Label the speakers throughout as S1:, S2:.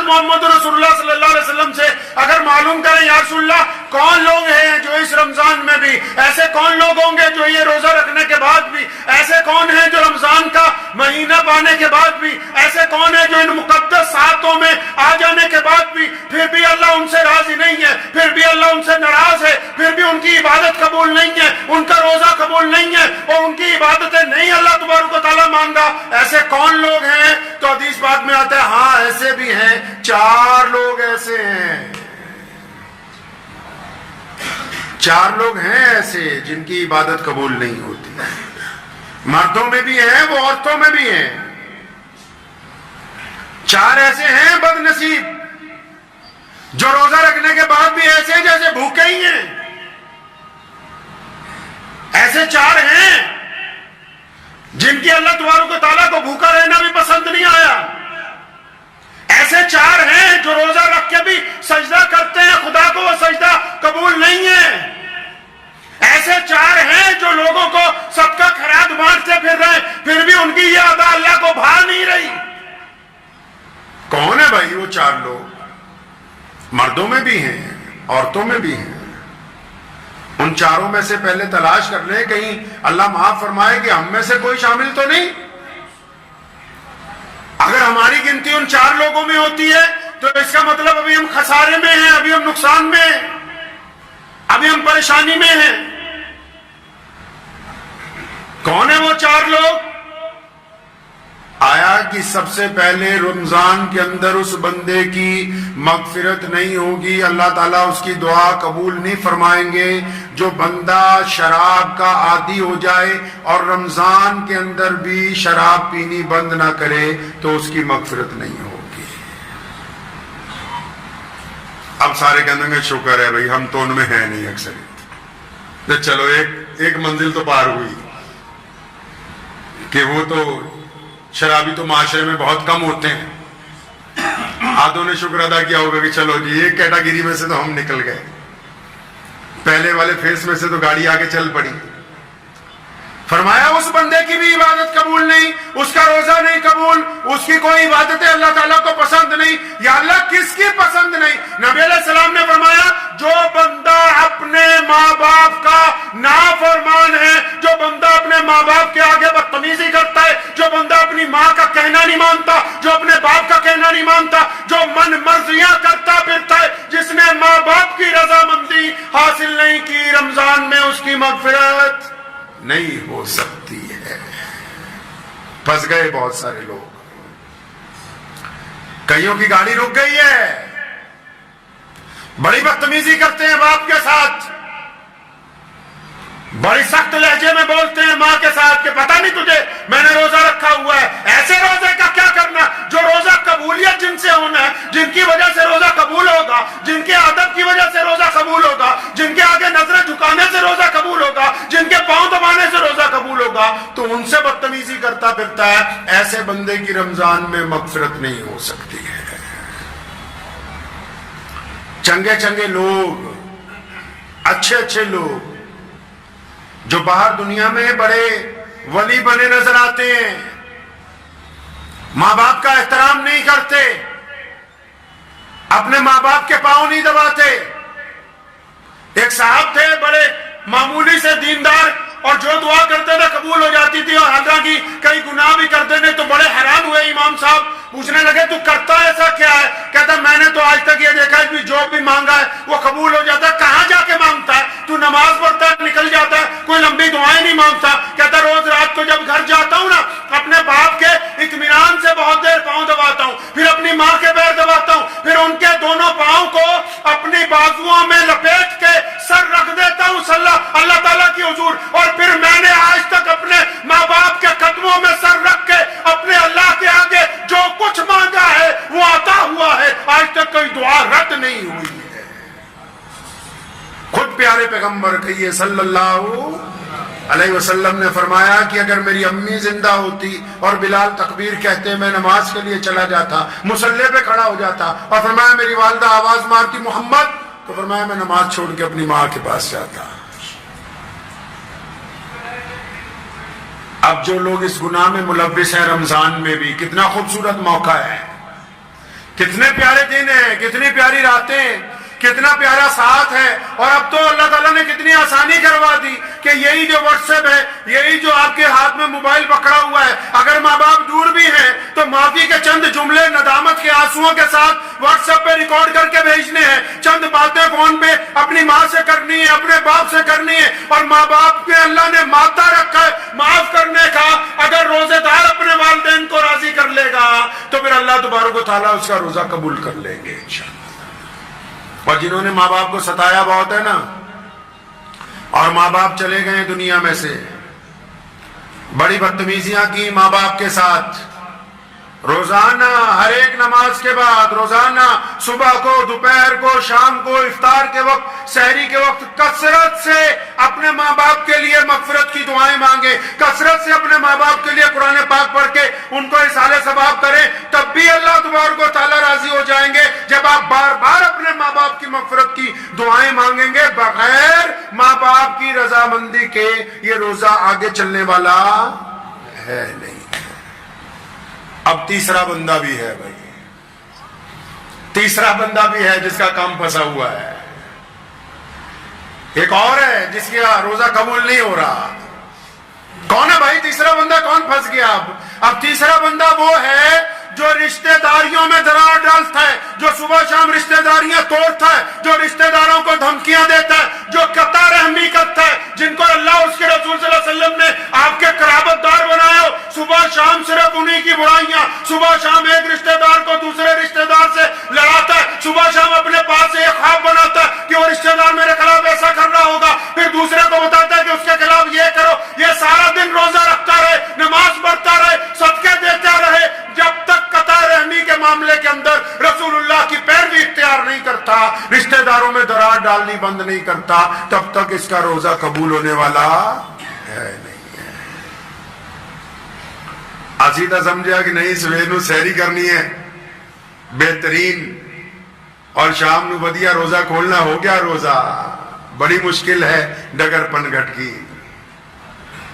S1: محمد رسول اللہ صلی اللہ علیہ وسلم سے اگر معلوم کریں یا رسول اللہ کون لوگ ہیں جو اس رمضان میں بھی، ایسے کون لوگ ہوں گے جو یہ روزہ رکھنے کے بعد بھی، ایسے کون ہیں جو رمضان کا مہینہ پانے کے بعد بھی، ایسے کون ہیں جو ان مقدس ساعتوں میں آ جانے کے بعد بھی پھر بھی اللہ ان سے راضی نہیں ہے، پھر بھی اللہ ان سے ناراض ہے، پھر بھی ان کی عبادت قبول نہیں ہے، ان کا روزہ قبول نہیں ہے اور ان کی عبادتیں نہیں اللہ تبارک و تعالیٰ مانگا، ایسے کون لوگ ہیں؟ تو حدیث پاک میں آتا ہے ہاں ایسے بھی ہیں، 4 لوگ ایسے ہیں، 4 لوگ ہیں ایسے جن کی عبادت قبول نہیں ہوتی، مردوں میں بھی ہیں وہ عورتوں میں بھی ہیں، 4 ایسے ہیں بد نصیب جو روزہ رکھنے کے بعد بھی ایسے جیسے بھوکے ہی ہیں، ایسے 4 ہیں جن کی اللہ تبارک و تعالیٰ کو بھوکا رہنا بھی پسند نہیں آیا، ایسے 4 ہیں جو روزہ رکھ کے بھی سجدہ کرتے ہیں خدا کو وہ سجدہ قبول نہیں ہے، ایسے 4 ہیں جو لوگوں کو صدقہ خیرات بانٹتے پھر رہے پھر بھی ان کی یہ ادا اللہ کو بھا نہیں رہی۔ کون ہے بھائی وہ 4 لوگ؟ مردوں میں بھی ہیں عورتوں میں بھی ہیں، ان 4 میں سے پہلے تلاش کر لیں کہیں اللہ معاف فرمائے کہ ہم میں سے کوئی شامل تو نہیں۔ اگر ہماری گنتی ان 4 لوگوں میں ہوتی ہے تو اس کا مطلب ابھی ہم خسارے میں ہیں، ابھی ہم نقصان میں ہیں، ابھی ہم پریشانی میں ہیں۔ کون ہے وہ 4 لوگ؟ آیا کہ سب سے پہلے رمضان کے اندر اس بندے کی مغفرت نہیں ہوگی، اللہ تعالیٰ اس کی دعا قبول نہیں فرمائیں گے جو بندہ شراب کا عادی ہو جائے اور رمضان کے اندر بھی شراب پینی بند نہ کرے تو اس کی مغفرت نہیں ہوگی۔ اب سارے کہنے گے شکر ہے بھائی ہم تو ان میں ہیں نہیں اکثریت، تو چلو ایک منزل تو پار ہوئی کہ وہ تو شرابی تو معاشرے میں بہت کم ہوتے ہیں، آدھوں نے شکر ادا کیا ہوگا کہ چلو جی ایک کیٹیگری میں سے تو ہم نکل گئے، پہلے والے فیس میں سے تو گاڑی آگے چل پڑی۔ فرمایا اس بندے کی بھی عبادت قبول نہیں، اس کا روزہ نہیں قبول، اس کی کوئی عبادتیں اللہ تعالیٰ کو پسند نہیں۔ یا اللہ کس کی پسند نہیں؟ نبی علیہ السلام نے فرمایا جو بندہ اپنے ماں باپ کا نافرمان ہے، جو بندہ اپنے ماں باپ کے آگے بدتمیزی کرتا ہے، جو بندہ اپنی ماں کا کہنا نہیں مانتا، جو اپنے باپ کا کہنا نہیں مانتا، جو من مرضیاں کرتا پھرتا ہے، جس نے ماں باپ کی رضامندی حاصل نہیں کی، رمضان میں اس کی مغفرت نہیں ہو سکتی ہے۔ پھنس گئے بہت سارے لوگ، کئیوں کی گاڑی رک گئی ہے، بڑی بدتمیزی کرتے ہیں باپ کے ساتھ، بڑی سخت لہجے میں بولتے ہیں ماں کے ساتھ کہ پتہ نہیں تجھے میں نے روزہ رکھا ہوا ہے۔ ایسے روزے کا کیا کرنا جو روزہ قبولیت جن سے ہونا ہے، جن کی وجہ سے روزہ قبول ہوگا، جن کے ادب کی وجہ سے روزہ قبول ہوگا، جن کے آگے نظریں جھکانے سے روزہ قبول ہوگا، جن کے پاؤں دبانے سے روزہ قبول ہوگا، تو ان سے بدتمیزی کرتا پھرتا ہے، ایسے بندے کی رمضان میں مغفرت نہیں ہو سکتی ہے۔ چنگے چنگے لوگ، اچھے اچھے لوگ جو باہر دنیا میں بڑے ولی بنے نظر آتے ہیں، ماں باپ کا احترام نہیں کرتے، اپنے ماں باپ کے پاؤں نہیں دباتے۔ ایک صاحب تھے بڑے معمولی سے دیندار، اور جو دعا کرتے تھے قبول ہو جاتی تھی، اور حالانکہ کئی گناہ بھی کرتے تھے، تو بڑے حیران ہوئے امام صاحب، پوچھنے لگے تو کرتا ایسا کیا ہے؟ کہتا میں نے تو آج تک یہ دیکھا ہے کہ جو بھی مانگا ہے وہ قبول ہو جاتا ہے۔ کہاں جا کے مانگتا ہے؟ تو نماز پڑھتا ہے نکل جاتا ہے، کوئی لمبی دعائیں نہیں مانگتا۔ کہتا روز رات کو جب گھر جاتا ہوں نا، اپنے باپ کے اطمینان سے بہت دیر پاؤں دباتا ہوں، پھر اپنی ماں کے پیر دباتا ہوں، پھر ان کے دونوں پاؤں کو اپنی بازوؤں میں لپیٹ کے سر رکھ دیتا ہوں اللہ تعالیٰ کی حضور، اور پھر میں نے آج تک اپنے ماں باپ کے قدموں میں سر رکھ کے اپنے اللہ کے آگے جو کچھ مانگا ہے وہ عطا ہوا ہے، آج تک کوئی دعا رد نہیں ہوئی ہے۔ خود پیارے پیغمبر کہیے صلی اللہ علیہ وسلم نے فرمایا کہ اگر میری امی زندہ ہوتی اور بلال تکبیر کہتے میں نماز کے لیے چلا جاتا، مصلی پہ کھڑا ہو جاتا، اور فرمایا میری والدہ آواز مارتی محمد، تو فرمایا میں نماز چھوڑ کے اپنی ماں کے پاس جاتا۔ اب جو لوگ اس گناہ میں ملوث ہیں رمضان میں بھی، کتنا خوبصورت موقع ہے، کتنے پیارے دن ہیں، کتنی پیاری راتیں، کتنا پیارا ساتھ ہے. اور اب تو اللہ تعالیٰ نے کتنی آسانی کروا دی کہ یہی جو واٹس ایپ ہے، یہی جو آپ کے ہاتھ میں موبائل پکڑا ہوا ہے، اگر ماں باپ دور بھی ہیں تو معافی کے چند جملے ندامت کے آنسوؤں کے ساتھ واٹس ایپ پہ ریکارڈ کر کے بھیجنے ہیں. چند باتیں فون پہ اپنی ماں سے کرنی ہے، اپنے باپ سے کرنی ہے. اور ماں باپ پہ اللہ نے مادہ رکھا ہے معاف کرنے کا. اگر روزے دار اپنے والدین کو راضی کر لے گا تو پھر اللہ تبارک و تعالیٰ اس کا روزہ قبول کر لیں گے انشاءاللہ. اور جنہوں نے ماں باپ کو ستایا بہت ہے نا، اور ماں باپ چلے گئے دنیا میں سے، بڑی بدتمیزیاں کی ماں باپ کے ساتھ، روزانہ ہر ایک نماز کے بعد، روزانہ صبح کو، دوپہر کو، شام کو، افطار کے وقت، سحری کے وقت کثرت سے اپنے ماں باپ کے لیے مغفرت کی دعائیں مانگیں، کثرت سے اپنے ماں باپ کے لیے قرآن پاک پڑھ کے ان کو اصال ثواب کریں. تب بھی اللہ تبارک و تعالیٰ راضی ہو جائیں گے جب آپ بار بار اپنے ماں باپ کی مغفرت کی دعائیں مانگیں گے. بغیر ماں باپ کی رضامندی کے یہ روزہ آگے چلنے والا ہے نہیں. اب تیسرا بندہ بھی ہے بھائی، تیسرا بندہ بھی ہے جس کا کام پھنسا ہوا ہے. ایک اور ہے جس کا روزہ قبول نہیں ہو رہا. کون ہے بھائی تیسرا بندہ؟ کون پھنس گیا؟ اب تیسرا بندہ وہ ہے جو رشتہ داریوں میں دراڑ ڈالتا ہے، جو صبح شام رشتہ داریاں توڑتا ہے، جو رشتہ داروں کو دھمکیاں دیتا ہے، جو قطع رحمی کرتا ہے، جن کو اللہ اس کے رسول صلی اللہ علیہ وسلم نے آپ کے قرابت دار بنایا ہو. صبح شام صرف انہی کی برائیاں، صبح شام ایک رشتہ دار کو دوسرے رشتہ دار سے لڑاتا ہے، صبح شام اپنے پاس سے ایک خواب بناتا ہے کہ وہ رشتہ دار میرے خلاف ایسا کر رہا ہوگا، پھر دوسرے کو بتاتا ہے کہ اس کے خلاف یہ کرو. یہ سارا دن روزہ رکھتا رہے، نماز پڑھتا رہے، صدقے دیتا رہے، جب تک قطع رحمی کے معاملے کے اندر رسول اللہ کی پیروی اختیار نہیں کرتا، رشتہ داروں میں دراڑ ڈالنی بند نہیں کرتا، تب تک اس کا روزہ قبول ہونے والا ہے نہیں. آسیدہ سمجھا کہ نہیں سویر نو سحری کرنی ہے بہترین، اور شام نو ودیا روزہ کھولنا ہو گیا روزہ. بڑی مشکل ہے ڈگر پنگھٹ کی.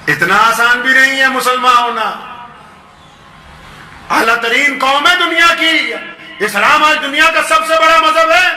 S1: اتنا آسان بھی نہیں ہے مسلمان ہونا. اعلیٰ ترین قوم ہے دنیا کی. اسلام آج دنیا کا سب سے بڑا مذہب ہے.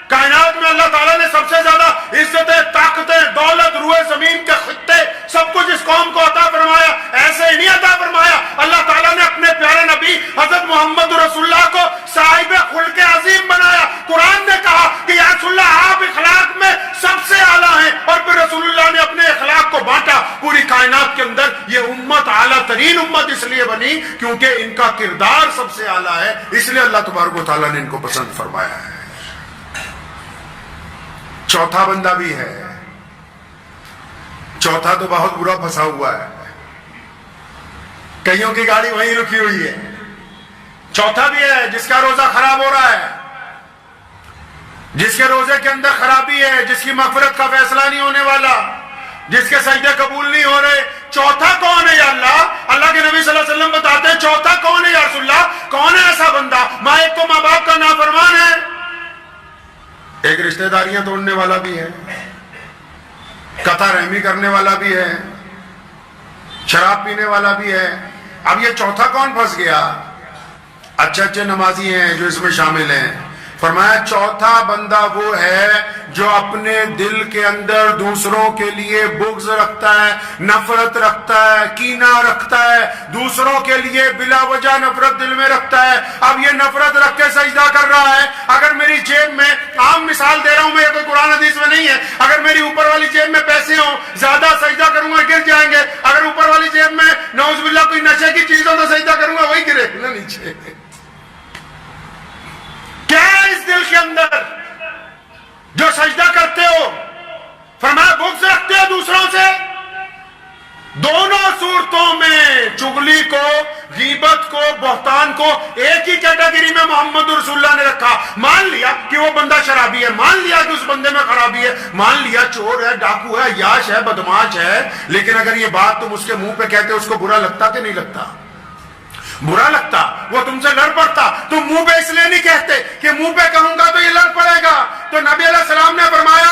S1: کائنات میں اللہ تعالیٰ نے سب سے زیادہ عزتیں، طاقتیں، دولت، روئے زمین کے خطے، سب کچھ اس قوم کو عطا فرمایا. ایسے ہی نہیں عطا فرمایا، اللہ تعالیٰ نے اپنے پیارے نبی حضرت محمد رسول اللہ کو صاحب خلق عظیم بنایا. قرآن نے کہا کہ یا رسول اللہ آپ اخلاق میں سب سے اعلیٰ ہیں، اور پھر رسول اللہ نے اپنے اخلاق کو بانٹا پوری کائنات کے اندر. یہ امت اعلیٰ ترین امت اس لیے بنی کیونکہ ان کا کردار سب سے اعلیٰ ہے، اس لیے اللہ تبارک و تعالیٰ نے ان کو پسند فرمایا ہے. چوتھا بندہ بھی ہے. چوتھا تو بہت برا پھنسا ہوا ہے، کئیوں کی گاڑی وہیں رکی ہوئی ہے. چوتھا بھی ہے جس کا روزہ خراب ہو رہا ہے، جس کے روزے کے اندر خرابی ہے، جس کی مغفرت کا فیصلہ نہیں ہونے والا، جس کے سجدے قبول نہیں ہو رہے. چوتھا کون ہے یا اللہ؟ اللہ کے نبی صلی اللہ علیہ وسلم بتاتے ہیں چوتھا کون ہے یا رسول اللہ؟ کون ہے ایسا بندہ؟ ایک تو ماں باپ کا نافرمان ہے، ایک رشتہ داریاں توڑنے والا بھی ہے، قطع رحمی کرنے والا بھی ہے، شراب پینے والا بھی ہے. اب یہ چوتھا کون پھنس گیا؟ اچھے نمازی ہیں جو اس میں شامل ہیں. فرمایا چوتھا بندہ وہ ہے جو اپنے دل کے اندر دوسروں کے لیے بغض رکھتا ہے، نفرت رکھتا ہے، کینہ رکھتا ہے، دوسروں کے لیے بلا وجہ نفرت دل میں رکھتا ہے. اب یہ نفرت رکھ کے سجدہ کر رہا ہے. اگر میری جیب میں، عام مثال دے رہا ہوں میں، یہ کوئی قرآن حدیث میں نہیں ہے، اگر میری اوپر والی جیب میں پیسے ہوں، زیادہ سجدہ کروں گا گر جائیں گے. اگر اوپر والی جیب میں نعوذ باللہ کوئی نشے کی چیز ہو تو سجدہ کروں گا وہی گرے نا نیچے. کیا ہے اس دل کے اندر جو سجدہ کرتے ہو؟ فرمایا بغض رکھتے ہو دوسروں سے. دونوں صورتوں میں چغلی کو، غیبت کو، بہتان کو ایک ہی کیٹیگری میں محمد رسول اللہ نے رکھا. مان لیا کہ وہ بندہ شرابی ہے، مان لیا کہ اس بندے میں خرابی ہے، مان لیا چور ہے، ڈاکو ہے، عیاش ہے، بدماش ہے. لیکن اگر یہ بات تم اس کے منہ پہ کہتے اس کو برا لگتا کہ نہیں لگتا؟ برا لگتا، وہ تم سے لڑ پڑتا. تم منہ پہ اس لیے نہیں کہتے کہ منہ پہ کہوں گا تو یہ لڑ پڑے گا. تو نبی علیہ السلام نے فرمایا